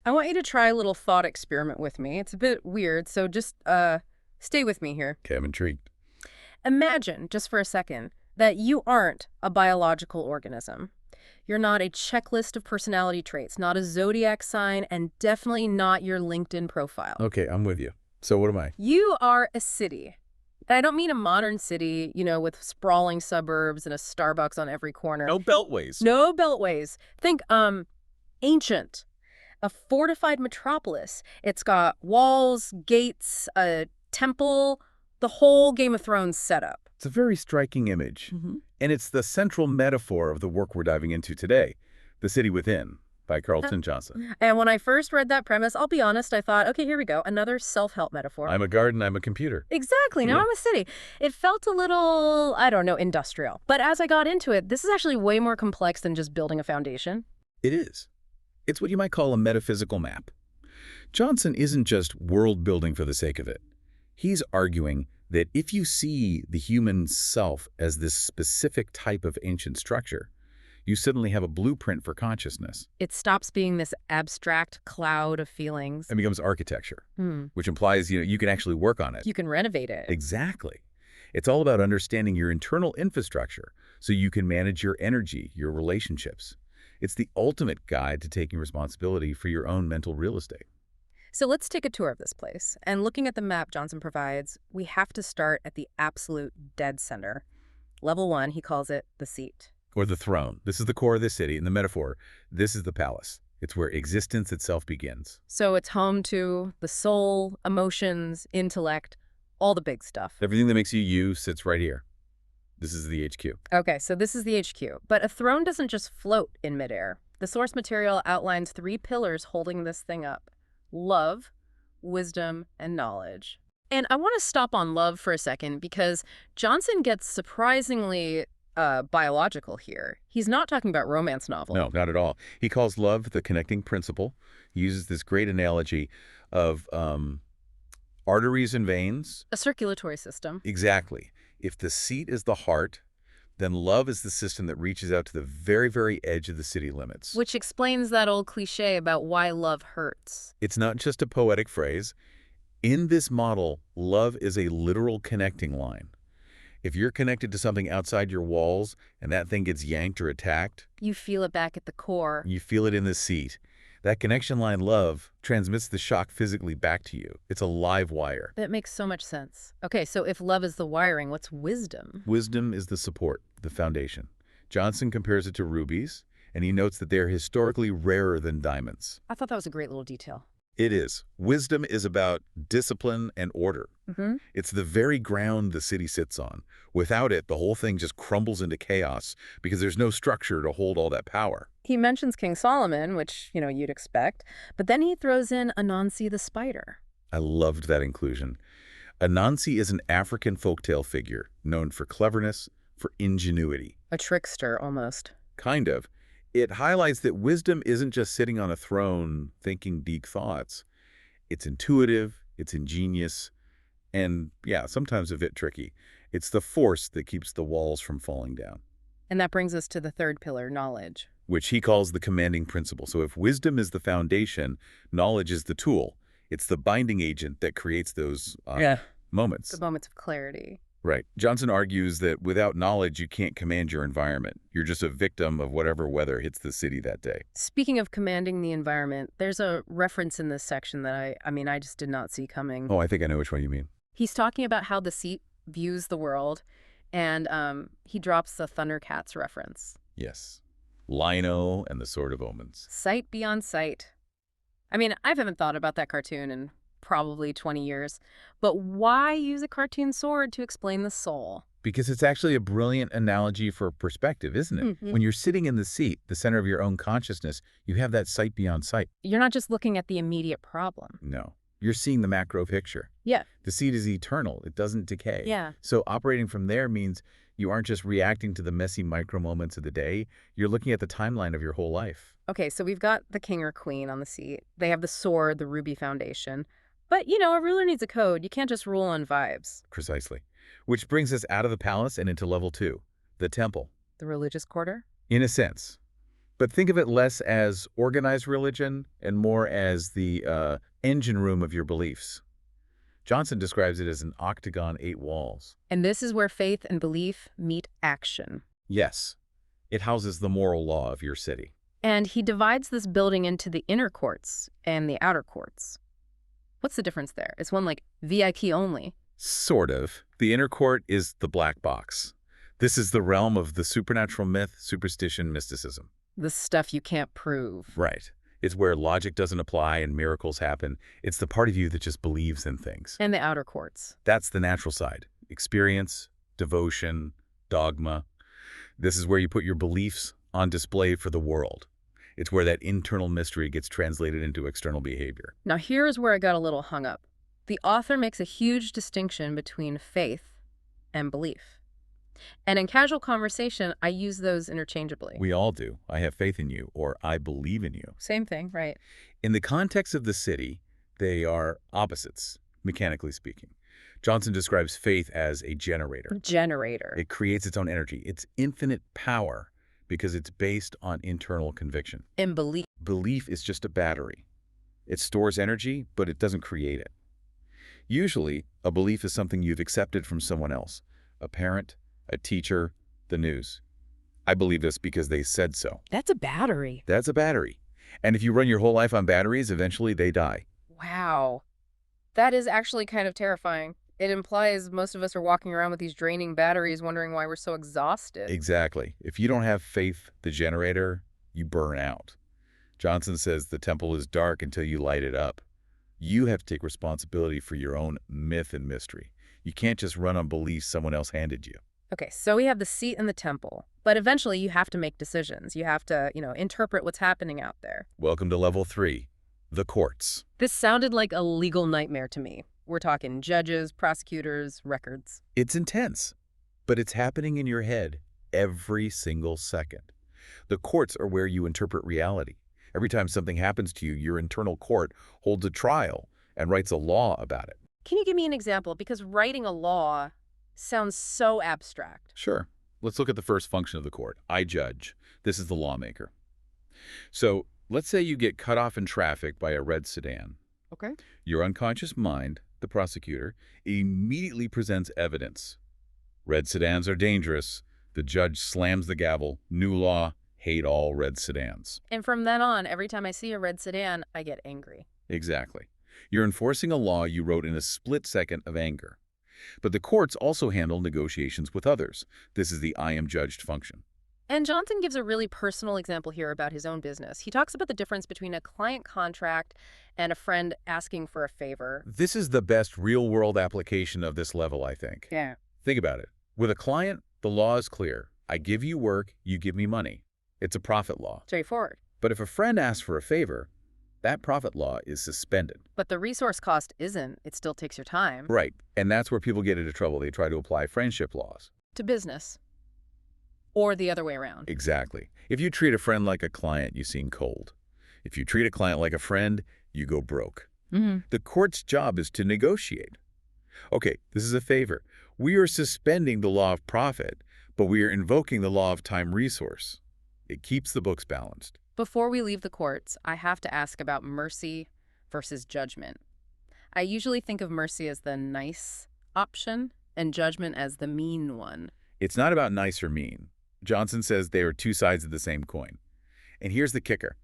I want you to try a little thought experiment with me. It's a bit weird, so just stay with me here. Okay, I'm intrigued. Imagine, just for a second, that you aren't a biological organism. You're not a checklist of personality traits, not a zodiac sign, and definitely not your LinkedIn profile. Okay, I'm with you. So what am I? You are a city. And I don't mean a modern city, with sprawling suburbs and a Starbucks on every corner. No beltways. No beltways. Think, ancient. A fortified metropolis. It's got walls, gates, a temple, the whole Game of Thrones setup. It's a very striking image. And it's the central metaphor of the work we're diving into today, The City Within by Carlton Johnson. And when I first read that premise, I'll be honest, I thought, okay, here we go. Another self-help metaphor. I'm a garden, I'm a computer. Exactly. Now I'm a city. It felt a little, I don't know, industrial. But as I got into it, this is actually way more complex than just building a foundation. It is. It's what you might call a metaphysical map. Johnson isn't just world building for the sake of it. He's arguing that if you see the human self as this specific type of ancient structure, you suddenly have a blueprint for consciousness. It stops being this abstract cloud of feelings. It becomes architecture, which implies you can actually work on it. You can renovate it. Exactly. It's all about understanding your internal infrastructure so you can manage your energy, your relationships. It's the ultimate guide to taking responsibility for your own mental real estate. So let's take a tour of this place. And looking at the map Johnson provides, we have to start at the absolute dead center. Level 1, he calls it the seat. Or the throne. This is the core of the city. In the metaphor, this is the palace. It's where existence itself begins. So it's home to the soul, emotions, intellect, all the big stuff. Everything that makes you you sits right here. This is the HQ. Okay, so this is the HQ. But a throne doesn't just float in midair. The source material outlines 3 pillars holding this thing up: love, wisdom, and knowledge. And I want to stop on love for a second because Johnson gets surprisingly biological here. He's not talking about romance novel. No, not at all. He calls love the connecting principle. He uses this great analogy of arteries and veins. A circulatory system. Exactly. If the seat is the heart, then love is the system that reaches out to the very, very edge of the city limits. Which explains that old cliche about why love hurts. It's not just a poetic phrase. In this model, love is a literal connecting line. If you're connected to something outside your walls and that thing gets yanked or attacked, you feel it back at the core. You feel it in the seat. That connection line, love, transmits the shock physically back to you. It's a live wire. That makes so much sense. Okay, so if love is the wiring, what's wisdom? Wisdom is the support, the foundation. Johnson compares it to rubies, and he notes that they're historically rarer than diamonds. I thought that was a great little detail. It is. Wisdom is about discipline and order. It's the very ground the city sits on. Without it, the whole thing just crumbles into chaos because there's no structure to hold all that power. He mentions King Solomon, which, you'd expect, but then he throws in Anansi the spider. I loved that inclusion. Anansi is an African folktale figure known for cleverness, for ingenuity. A trickster, almost. Kind of. It highlights that wisdom isn't just sitting on a throne thinking deep thoughts. It's intuitive, it's ingenious, and yeah, sometimes a bit tricky. It's the force that keeps the walls from falling down. And that brings us to the third pillar, knowledge. Which he calls the commanding principle. So if wisdom is the foundation, knowledge is the tool. It's the binding agent that creates those moments. The moments of clarity. Right. Johnson argues that without knowledge, you can't command your environment. You're just a victim of whatever weather hits the city that day. Speaking of commanding the environment, there's a reference in this section that I just did not see coming. Oh, I think I know which one you mean. He's talking about how the seat views the world, and he drops the Thundercats reference. Yes. Lino and the Sword of Omens. Sight beyond sight. I haven't thought about that cartoon in probably 20 years, but why use a cartoon sword to explain the soul? Because it's actually a brilliant analogy for perspective, isn't it? When you're sitting in the seat, the center of your own consciousness, you have that sight beyond sight. You're not just looking at the immediate problem. No. You're seeing the macro picture. Yeah. The seat is eternal. It doesn't decay. Yeah. So operating from there means you aren't just reacting to the messy micro moments of the day. You're looking at the timeline of your whole life. Okay, so we've got the king or queen on the seat. They have the sword, the ruby foundation. But, a ruler needs a code. You can't just rule on vibes. Precisely. Which brings us out of the palace and into level 2, the temple. The religious quarter? In a sense. But think of it less as organized religion and more as the engine room of your beliefs. Johnson describes it as an octagon, 8 walls. And this is where faith and belief meet action. Yes, it houses the moral law of your city. And he divides this building into the inner courts and the outer courts. What's the difference there? Is one like VIP only? Sort of. The inner court is the black box. This is the realm of the supernatural myth, superstition, mysticism. The stuff you can't prove. Right. It's where logic doesn't apply and miracles happen. It's the part of you that just believes in things. And the outer courts. That's the natural side. Experience, devotion, dogma. This is where you put your beliefs on display for the world. It's where that internal mystery gets translated into external behavior. Now here's where I got a little hung up. The author makes a huge distinction between faith and belief. And in casual conversation, I use those interchangeably. We all do. I have faith in you, or I believe in you. Same thing, right? In the context of the city, they are opposites, mechanically speaking. Johnson describes faith as a generator. Generator. It creates its own energy. It's infinite power because it's based on internal conviction. And belief. Belief is just a battery. It stores energy, but it doesn't create it. Usually, a belief is something you've accepted from someone else, a parent, a teacher, the news. I believe this because they said so. That's a battery. That's a battery. And if you run your whole life on batteries, eventually they die. Wow. That is actually kind of terrifying. It implies most of us are walking around with these draining batteries wondering why we're so exhausted. Exactly. If you don't have faith, the generator, you burn out. Johnson says the temple is dark until you light it up. You have to take responsibility for your own myth and mystery. You can't just run on beliefs someone else handed you. Okay, so we have the seat in the temple, but eventually you have to make decisions. You have to, interpret what's happening out there. Welcome to level 3, the courts. This sounded like a legal nightmare to me. We're talking judges, prosecutors, records. It's intense, but it's happening in your head every single second. The courts are where you interpret reality. Every time something happens to you, your internal court holds a trial and writes a law about it. Can you give me an example? Because writing a law sounds so abstract. Sure. Let's look at the first function of the court. I judge. This is the lawmaker. So let's say you get cut off in traffic by a red sedan. Okay. Your unconscious mind, the prosecutor, immediately presents evidence. Red sedans are dangerous. The judge slams the gavel. New law, hate all red sedans. And from then on, every time I see a red sedan, I get angry. Exactly. You're enforcing a law you wrote in a split second of anger. But the courts also handle negotiations with others. This is the I am judged function. And Johnson gives a really personal example here about his own business. He talks about the difference between a client contract and a friend asking for a favor. This is the best real-world application of this level, I think. Yeah. Think about it. With a client, the law is clear. I give you work, you give me money. It's a profit law. Straightforward. But if a friend asks for a favor, that profit law is suspended. But the resource cost isn't. It still takes your time. Right. And that's where people get into trouble. They try to apply friendship laws. To business. Or the other way around. Exactly. If you treat a friend like a client, you seem cold. If you treat a client like a friend, you go broke. The court's job is to negotiate. Okay, this is a favor. We are suspending the law of profit, but we are invoking the law of time resource. It keeps the books balanced. Before we leave the courts, I have to ask about mercy versus judgment. I usually think of mercy as the nice option and judgment as the mean one. It's not about nice or mean. Johnson says they are two sides of the same coin. And here's the kicker.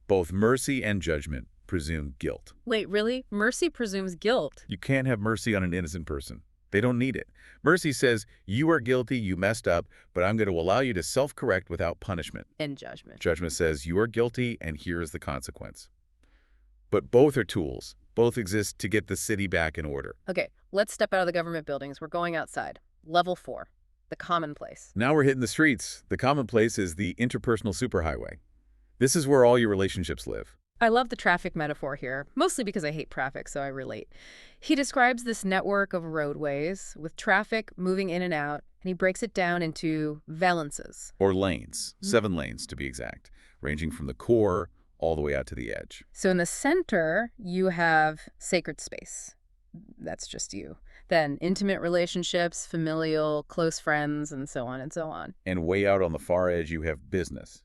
Both mercy and judgment presume guilt. Wait, really? Mercy presumes guilt. You can't have mercy on an innocent person. They don't need it. Mercy says, you are guilty, you messed up, but I'm going to allow you to self-correct without punishment. And judgment. Judgment says, you are guilty, and here is the consequence. But both are tools. Both exist to get the city back in order. Okay, let's step out of the government buildings. We're going outside. Level 4, the commonplace. Now we're hitting the streets. The commonplace is the interpersonal superhighway. This is where all your relationships live. I love the traffic metaphor here, mostly because I hate traffic, so I relate. He describes this network of roadways with traffic moving in and out, and he breaks it down into valences. Or lanes, 7 lanes to be exact, ranging from the core all the way out to the edge. So in the center, you have sacred space. That's just you. Then intimate relationships, familial, close friends, and so on and so on. And way out on the far edge, you have business.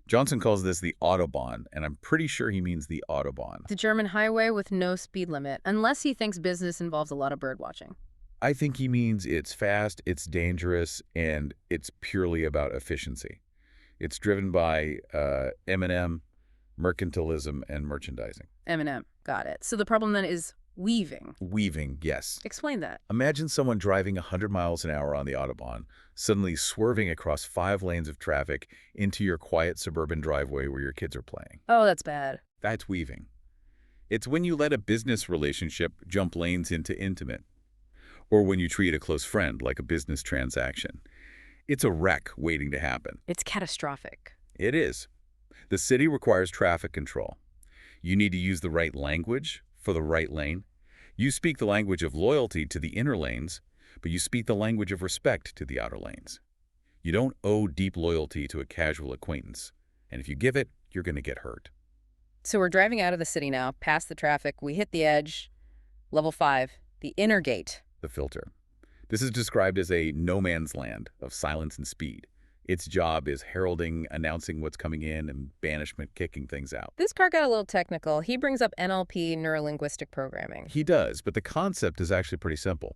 Johnson calls this the Autobahn, and I'm pretty sure he means the Autobahn. The German highway with no speed limit, unless he thinks business involves a lot of bird watching. I think he means it's fast, it's dangerous, and it's purely about efficiency. It's driven by M&M, mercantilism, and merchandising. M&M, got it. So the problem then is weaving. Weaving, yes. Explain that. Imagine someone driving 100 miles an hour on the Autobahn, suddenly swerving across 5 lanes of traffic into your quiet suburban driveway where your kids are playing. Oh, that's bad. That's weaving. It's when you let a business relationship jump lanes into intimate, or when you treat a close friend like a business transaction. It's a wreck waiting to happen. It's catastrophic. It is. The city requires traffic control. You need to use the right language for the right lane. You speak the language of loyalty to the inner lanes, but you speak the language of respect to the outer lanes. You don't owe deep loyalty to a casual acquaintance, and if you give it, you're going to get hurt. So we're driving out of the city now, past the traffic. We hit the edge. Level 5, the inner gate. The filter. This is described as a no man's land of silence and speed. Its job is heralding, announcing what's coming in, and banishment, kicking things out. This part got a little technical. He brings up NLP, neuro-linguistic programming. He does, but the concept is actually pretty simple.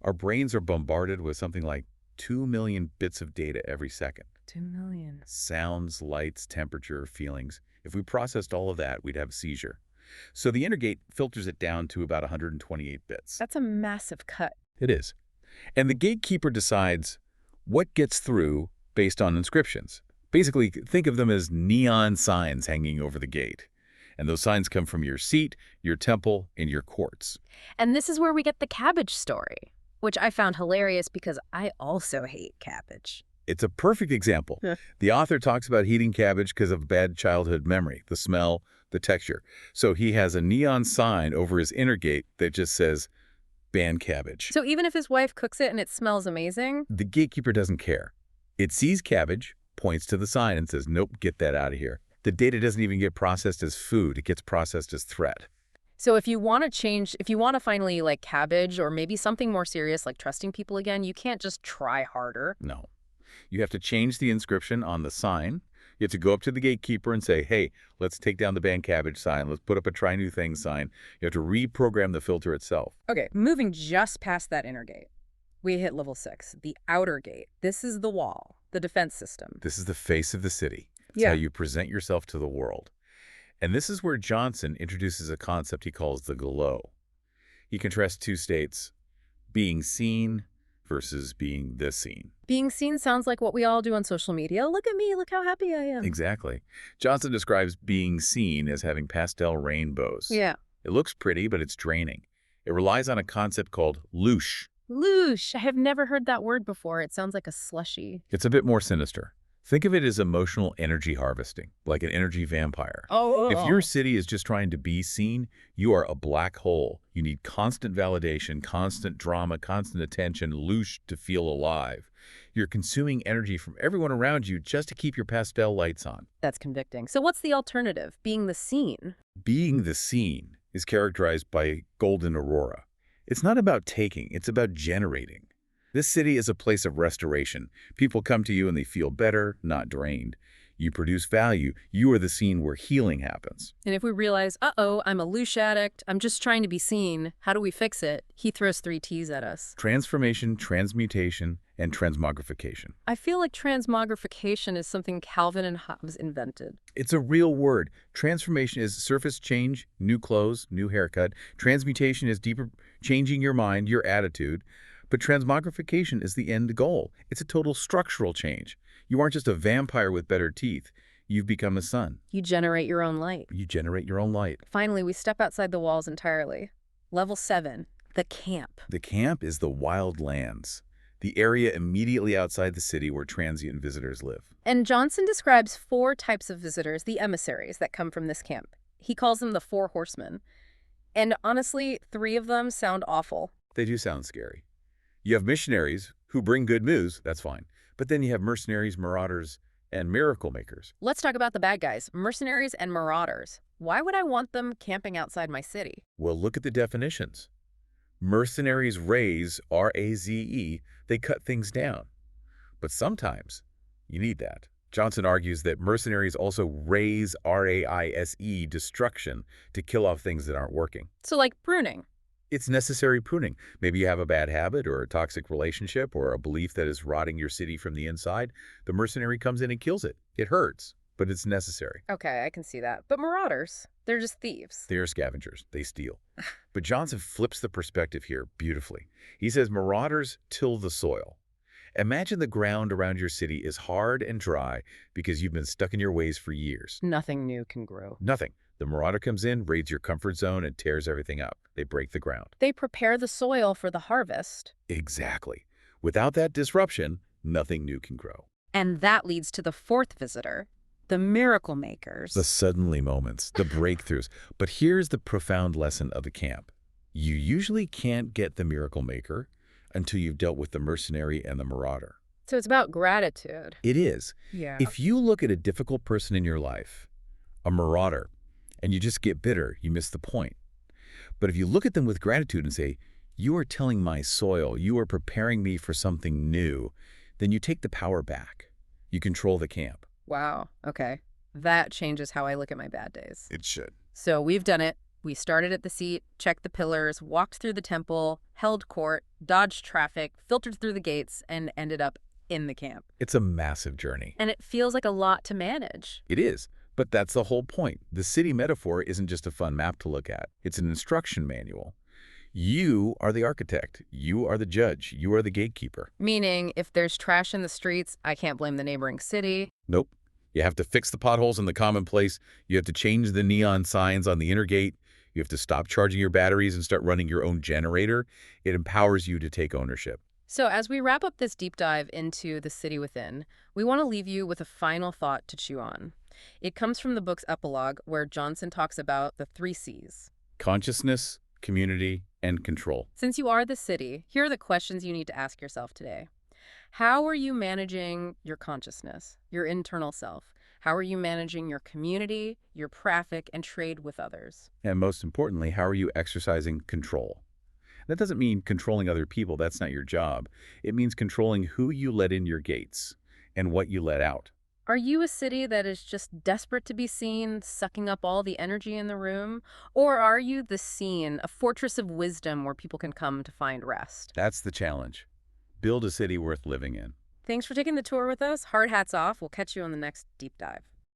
Our brains are bombarded with something like 2 million bits of data every second. 2 million. Sounds, lights, temperature, feelings. If we processed all of that, we'd have a seizure. So the inner gate filters it down to about 128 bits. That's a massive cut. It is. And the gatekeeper decides what gets through based on inscriptions. Basically, think of them as neon signs hanging over the gate. And those signs come from your seat, your temple, and your courts. And this is where we get the cabbage story, which I found hilarious because I also hate cabbage. It's a perfect example. Yeah. The author talks about hating cabbage because of bad childhood memory, the smell, the texture. So he has a neon sign over his inner gate that just says, ban cabbage. So even if his wife cooks it and it smells amazing? The gatekeeper doesn't care. It sees cabbage, points to the sign, and says, nope, get that out of here. The data doesn't even get processed as food. It gets processed as threat. So if you want to change, if you want to finally like cabbage or maybe something more serious like trusting people again, you can't just try harder. No. You have to change the inscription on the sign. You have to go up to the gatekeeper and say, hey, let's take down the ban cabbage sign. Let's put up a try new thing sign. You have to reprogram the filter itself. Okay, moving just past that inner gate. We hit level 6, the outer gate. This is the wall, the defense system. This is the face of the city. It's Yeah. how you present yourself to the world. And this is where Johnson introduces a concept he calls the glow. He contrasts two states, being seen versus being the seen. Being seen sounds like what we all do on social media. Look at me, look how happy I am. Exactly. Johnson describes being seen as having pastel rainbows. Yeah. It looks pretty, but it's draining. It relies on a concept called loosh. Loosh. I have never heard that word before. It sounds like a slushy. It's a bit more sinister. Think of it as emotional energy harvesting, like an energy vampire. Oh. If your city is just trying to be seen, you are a black hole. You need constant validation, constant drama, constant attention, loosh to feel alive. You're consuming energy from everyone around you just to keep your pastel lights on. That's convicting. So what's the alternative? Being the seen. Being the seen is characterized by golden aurora. It's not about taking, it's about generating. This city is a place of restoration. People come to you and they feel better, not drained. You produce value. You are the scene where healing happens. And if we realize, uh-oh, I'm a loosh addict, I'm just trying to be seen, how do we fix it? He throws 3 T's at us. Transformation, transmutation, and transmogrification. I feel like transmogrification is something Calvin and Hobbes invented. It's a real word. Transformation is surface change, new clothes, new haircut. Transmutation is deeper, changing your mind, your attitude. But transmogrification is the end goal. It's a total structural change. You aren't just a vampire with better teeth. You've become a sun. You generate your own light. You generate your own light. Finally, we step outside the walls entirely. Level 7, the camp. The camp is the wild lands, the area immediately outside the city where transient visitors live. And Johnson describes 4 types of visitors, the emissaries, that come from this camp. He calls them the 4 horsemen. And honestly, 3 of them sound awful. They do sound scary. You have missionaries who bring good news, that's fine. But then you have mercenaries, marauders, and miracle makers. Let's talk about the bad guys, mercenaries and marauders. Why would I want them camping outside my city? Well, look at the definitions. Mercenaries raze, R-A-Z-E, they cut things down. But sometimes you need that. Johnson argues that mercenaries also raise RAISE destruction to kill off things that aren't working. So like pruning. It's necessary pruning. Maybe you have a bad habit or a toxic relationship or a belief that is rotting your city from the inside. The mercenary comes in and kills it. It hurts, but it's necessary. Okay, I can see that. But marauders, they're just thieves. They are scavengers. They steal. But Johnson flips the perspective here beautifully. He says marauders till the soil. Imagine the ground around your city is hard and dry because you've been stuck in your ways for years. Nothing new can grow. Nothing. The marauder comes in, raids your comfort zone, and tears everything up. They break the ground. They prepare the soil for the harvest. Exactly. Without that disruption, nothing new can grow. And that leads to the fourth visitor, the miracle makers. The suddenly moments, the breakthroughs. But here's the profound lesson of the camp. You usually can't get the miracle maker until you've dealt with the mercenary and the marauder. So it's about gratitude. It is. Yeah. If you look at a difficult person in your life, a marauder, and you just get bitter, you miss the point. But if you look at them with gratitude and say, you are tilling my soil, you are preparing me for something new, then you take the power back. You control the camp. Wow. Okay. That changes how I look at my bad days. It should. So we've done it. We started at the seat, checked the pillars, walked through the temple, held court, dodged traffic, filtered through the gates, and ended up in the camp. It's a massive journey. And it feels like a lot to manage. It is. But that's the whole point. The city metaphor isn't just a fun map to look at. It's an instruction manual. You are the architect. You are the judge. You are the gatekeeper. Meaning, if there's trash in the streets, I can't blame the neighboring city. Nope. You have to fix the potholes in the common place. You have to change the neon signs on the inner gate. You have to stop charging your batteries and start running your own generator. It empowers you to take ownership. So as we wrap up this deep dive into the city within, we want to leave you with a final thought to chew on. It comes from the book's epilogue, where Johnson talks about the 3 C's. Consciousness, community, and control. Since you are the city, here are the questions you need to ask yourself today. How are you managing your consciousness, your internal self? How are you managing your community, your traffic, and trade with others? And most importantly, how are you exercising control? That doesn't mean controlling other people. That's not your job. It means controlling who you let in your gates and what you let out. Are you a city that is just desperate to be seen, sucking up all the energy in the room? Or are you the scene, a fortress of wisdom where people can come to find rest? That's the challenge. Build a city worth living in. Thanks for taking the tour with us. Hard hats off. We'll catch you on the next deep dive.